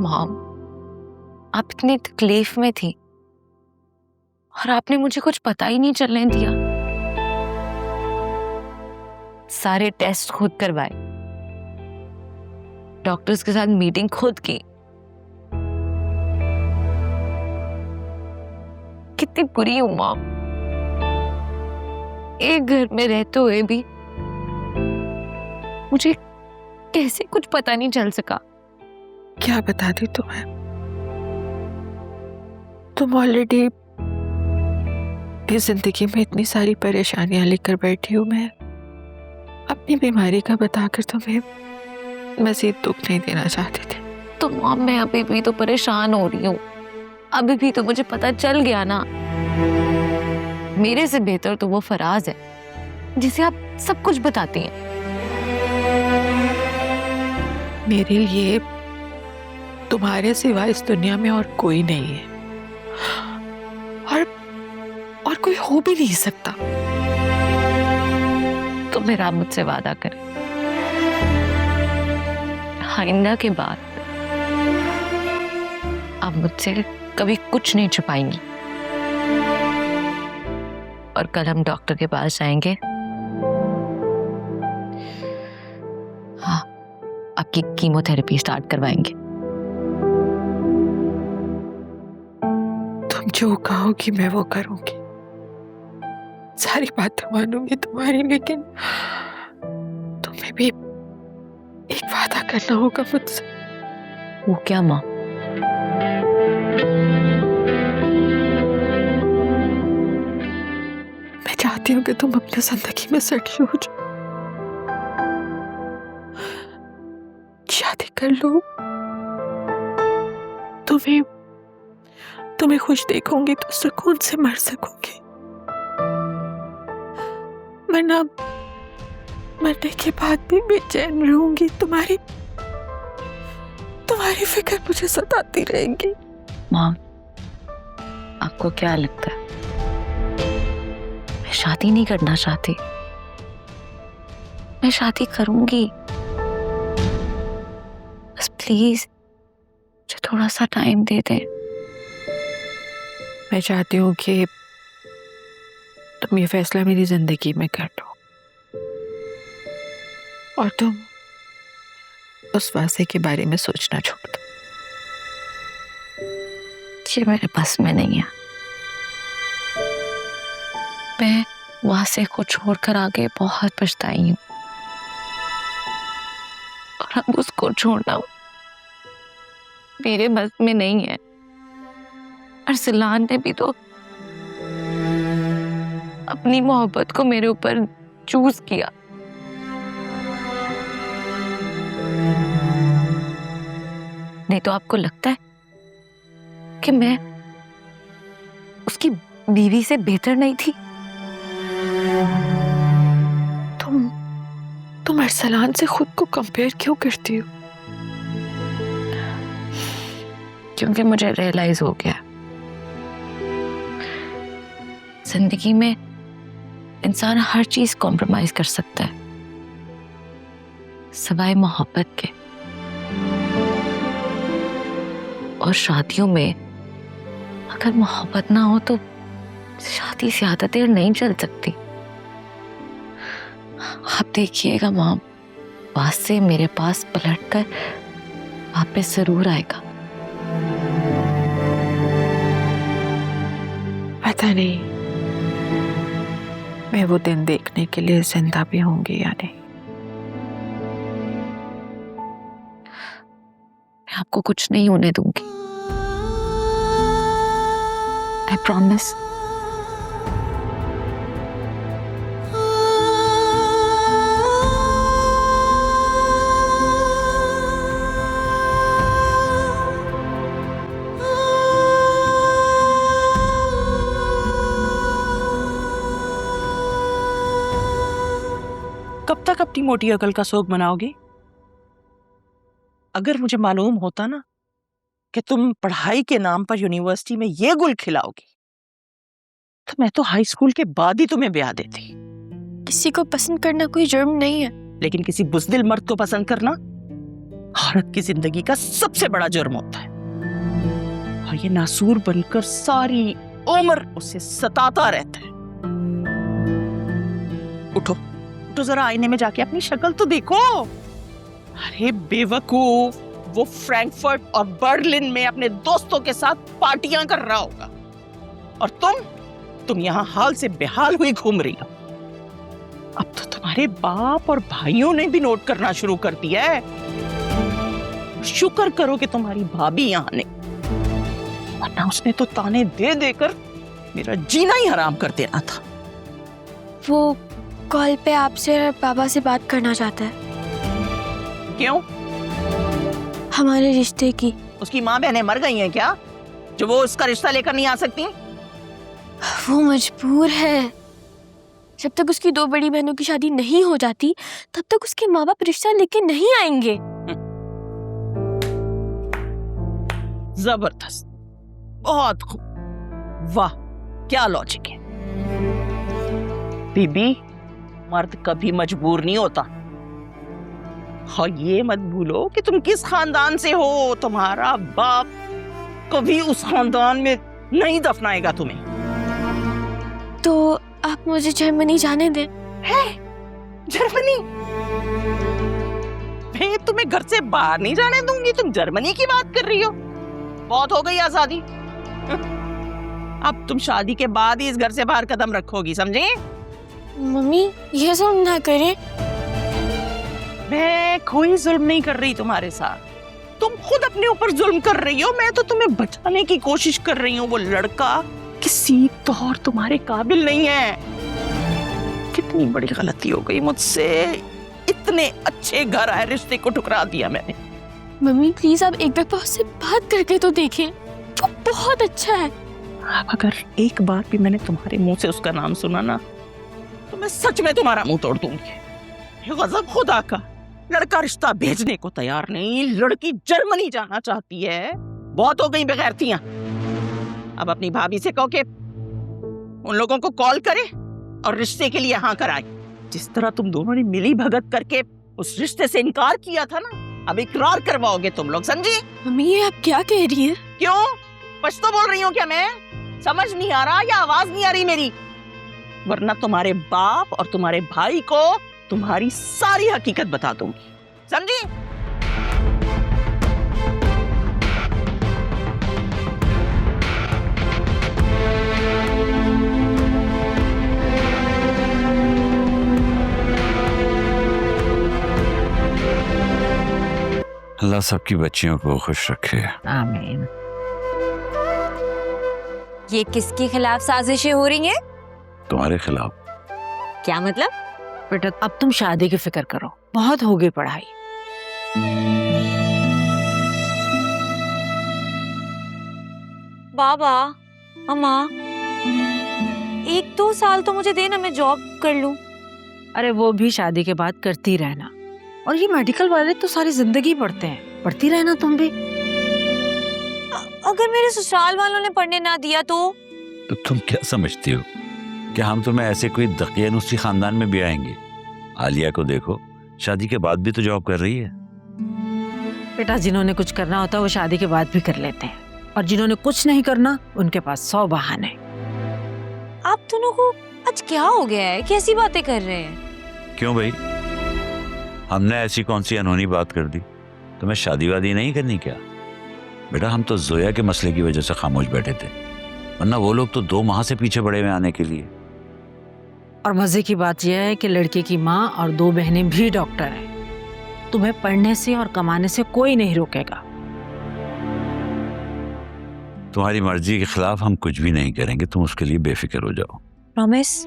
Mom, आप इतनी तकलीफ में थी और आपने मुझे कुछ पता ही नहीं चलने दिया। सारे टेस्ट खुद करवाए, डॉक्टर्स के साथ मीटिंग खुद की। कितनी बुरी हूं मॉम, एक घर में रहते हुए भी मुझे कैसे कुछ पता नहीं चल सका। क्या बता दी तुम्हें? तुम ऑलरेडी इस जिंदगी में इतनी सारी परेशानियां लेकर बैठी हूं। मैं अपनी बीमारी का बताकर तुम्हें मजीद दुख नहीं देना चाहती थी। तो मॉम, मैं अभी भी तो परेशान हो रही हूँ। अभी भी तो मुझे पता चल गया ना। मेरे से बेहतर तो वो फराज है जिसे आप सब कुछ बताती हैं। मेरे लिए तुम्हारे सिवा इस दुनिया में और कोई नहीं है, और कोई हो भी नहीं सकता। तो मेरा मुझसे वादा करें, आइंदा के बाद आप मुझसे कभी कुछ नहीं छुपाएंगी। और कल हम डॉक्टर के पास जाएंगे। हाँ, आपकी कीमोथेरेपी स्टार्ट करवाएंगे। तुम जो कहोगी मैं वो करूंगी, सारी बातें मानूंगी तुम्हारी, लेकिन तुम्हें भी एक वादा करना होगा मुझसे। वो क्या माँ? मैं चाहती हूँ कि तुम अपनी जिंदगी में सेटल हो जाओ, शादी कर लो। तुम्हें खुश देखूंगी तो सुकून से मर सकूंगी, वरना मरने के बाद भी बेचैन रहूंगी। तुम्हारी फिक्र मुझे सताती रहेगी। मॉम, आपको क्या लगता है मैं शादी नहीं करना चाहती? मैं शादी करूंगी, बस प्लीज मुझे थोड़ा सा टाइम दे दे। मैं चाहती हूँ कि तुम ये फैसला मेरी जिंदगी में कर लो, और तुम उस वास्ते के बारे में सोचना छोड़ दो। ये मेरे बस में नहीं है। मैं वासे को छोड़कर आगे बहुत पछताई हूँ, और अब उसको छोड़ना मेरे बस में नहीं है। अरसलान ने भी तो अपनी मोहब्बत को मेरे ऊपर चूज किया। नहीं तो आपको लगता है कि मैं उसकी बीवी से बेहतर नहीं थी? तुम अरसलान से खुद को कंपेयर क्यों करती हो? क्योंकि मुझे रियलाइज हो गया, जिंदगी में इंसान हर चीज कॉम्प्रोमाइज कर सकता है सिवाय मोहब्बत के। और शादियों में अगर मोहब्बत ना हो तो शादी ज्यादा देर नहीं चल सकती। आप देखिएगा मॉम, वासे मेरे पास पलटकर वापस जरूर आएगा। पता नहीं मैं वो दिन देखने के लिए जिंदा भी होंगी या नहीं। मैं आपको कुछ नहीं होने दूंगी, आई प्रॉमिस। कब तक अपनी मोटी अकल का शौक मनाओगी? अगर मुझे मालूम होता ना कि तुम पढ़ाई के नाम पर यूनिवर्सिटी में ये गुल खिलाओगी, तो मैं तो हाई स्कूल के बाद ही तुम्हें ब्याह देती। किसी को पसंद करना कोई जुर्म नहीं है। लेकिन किसी बुज़दिल मर्द को पसंद करना औरत की जिंदगी का सबसे बड़ा जुर्म होता है, और ये नासूर बनकर सारी उम्र उसे सताता रहता है। उठो उठो, जरा आईने में जाके अपनी शक्ल तो देखो। अरे बेवकूफ, वो फ्रैंकफर्ट और बर्लिन में अपने दोस्तों के साथ पार्टियां कर रहा होगा, और तुम यहाँ हाल से बेहाल हुई घूम रही हो। अब तो तुम्हारे बाप और भाइयों ने भी नोट करना शुरू कर दिया है। शुक्र करो कि तुम्हारी भाभी यहाँ नहीं, वरना उसने तो ताने दे देकर मेरा जीना ही हराम कर देना था। वो कॉल पे आपसे और पापा से बात करना चाहता है। क्यों? हमारे रिश्ते की। उसकी माँ बहनें मर गई हैं क्या, जो वो उसका रिश्ता लेकर नहीं आ सकती? वो मजबूर है। जब तक उसकी 2 बड़ी बहनों की शादी नहीं हो जाती, तब तक उसके माँ बाप रिश्ता लेके नहीं आएंगे। जबरदस्त, बहुत खूब, वाह क्या लॉजिक है। बीबी, मर्द कभी मजबूर नहीं होता। और ये मत भूलो कि तुम किस खानदान से हो। तुम्हारा बाप कभी उस खानदान में नहीं दफनाएगा तुम्हें। तो आप मुझे जर्मनी जाने दें। है जर्मनी? मैं तुम्हें घर से बाहर नहीं जाने दूंगी, तुम जर्मनी की बात कर रही हो? बहुत हो गई आजादी। अब तुम शादी के बाद ही इस घर से बाहर कदम रखोगी, समझे? मम्मी ये सब ना करें। मैं कोई जुल्म नहीं कर रही तुम्हारे साथ, तुम खुद अपने ऊपर जुल्म कर रही हो। मैं तो तुम्हें बचाने की कोशिश कर रही हूँ। वो लड़का किसी तौर तुम्हारे काबिल नहीं है। कितनी बड़ी गलती हो गई मुझसे, इतने अच्छे घर आए रिश्ते को ठुकरा दिया मैंने। मम्मी प्लीज आप एक दफा उससे बात करके तो देखें, वो बहुत अच्छा है। अब अगर एक बार भी मैंने तुम्हारे मुंह से उसका नाम सुना ना, तो मैं सच में तुम्हारा मुंह तोड़ दूंगी। ये गजब खुदा का, लड़का रिश्ता भेजने को तैयार नहीं, लड़की जर्मनी जाना चाहती है। बहुत हो गई बेगैरतियां। अब अपनी भाभी से कहो कि उन लोगों को कॉल करे और रिश्ते के लिए हाँ कराए। जिस तरह तुम दोनों ने मिली भगत करके उस रिश्ते से इनकार किया था ना, अब इकरार करवाओगे तुम लोग, समझी? मम्मी ये आप क्या कह रही है? क्यों पछतो बोल रही हूँ क्या मैं? समझ नहीं आ रहा या आवाज नहीं आ रही मेरी? वरना तुम्हारे बाप और तुम्हारे भाई को तुम्हारी सारी हकीकत बता दूंगी, समझी? अल्लाह सबकी बच्चियों को खुश रखे। आमीन। ये किसके खिलाफ साजिशें हो रही हैं? तुम्हारे खिलाफ। क्या मतलब? बेटा अब तुम शादी की फिक्र करो, बहुत हो गई पढ़ाई। बाबा, अम्मा, 1-2 साल तो मुझे देना, मैं जॉब कर लूं। अरे वो भी शादी के बाद करती रहना, और ये मेडिकल वाले तो सारी जिंदगी पढ़ते हैं, पढ़ती रहना तुम भी। अगर मेरे ससुराल वालों ने पढ़ने ना दिया तो तुम क्या समझती हो कि हम तुम्हें ऐसे कोई दकियानुसी खानदान में भी आएंगे? आलिया को देखो, शादी के बाद भी तो जॉब कर रही है। बेटा जिन्होंने कुछ करना होता है वो शादी के बाद भी कर लेते हैं, और जिन्होंने कुछ नहीं करना उनके पास 100 बहाने। आप दोनों को आज क्या हो गया है? कैसी बातें कर रहे हैं? क्यों भाई, हमने ऐसी कौन सी अनहोनी बात कर दी? तुम्हें शादी वादी नहीं करनी क्या? बेटा हम तो जोया के मसले की वजह से खामोश बैठे थे, वरना वो लोग तो 2 माह से पीछे पड़े हुए आने के लिए। और मजे की बात यह है कि लड़के की माँ और 2 बहनें भी डॉक्टर हैं। तुम्हें पढ़ने से और कमाने से कोई नहीं रोकेगा। तुम्हारी मर्जी के खिलाफ हम कुछ भी नहीं करेंगे, तुम उसके लिए बेफिक्र हो जाओ। प्रॉमिस?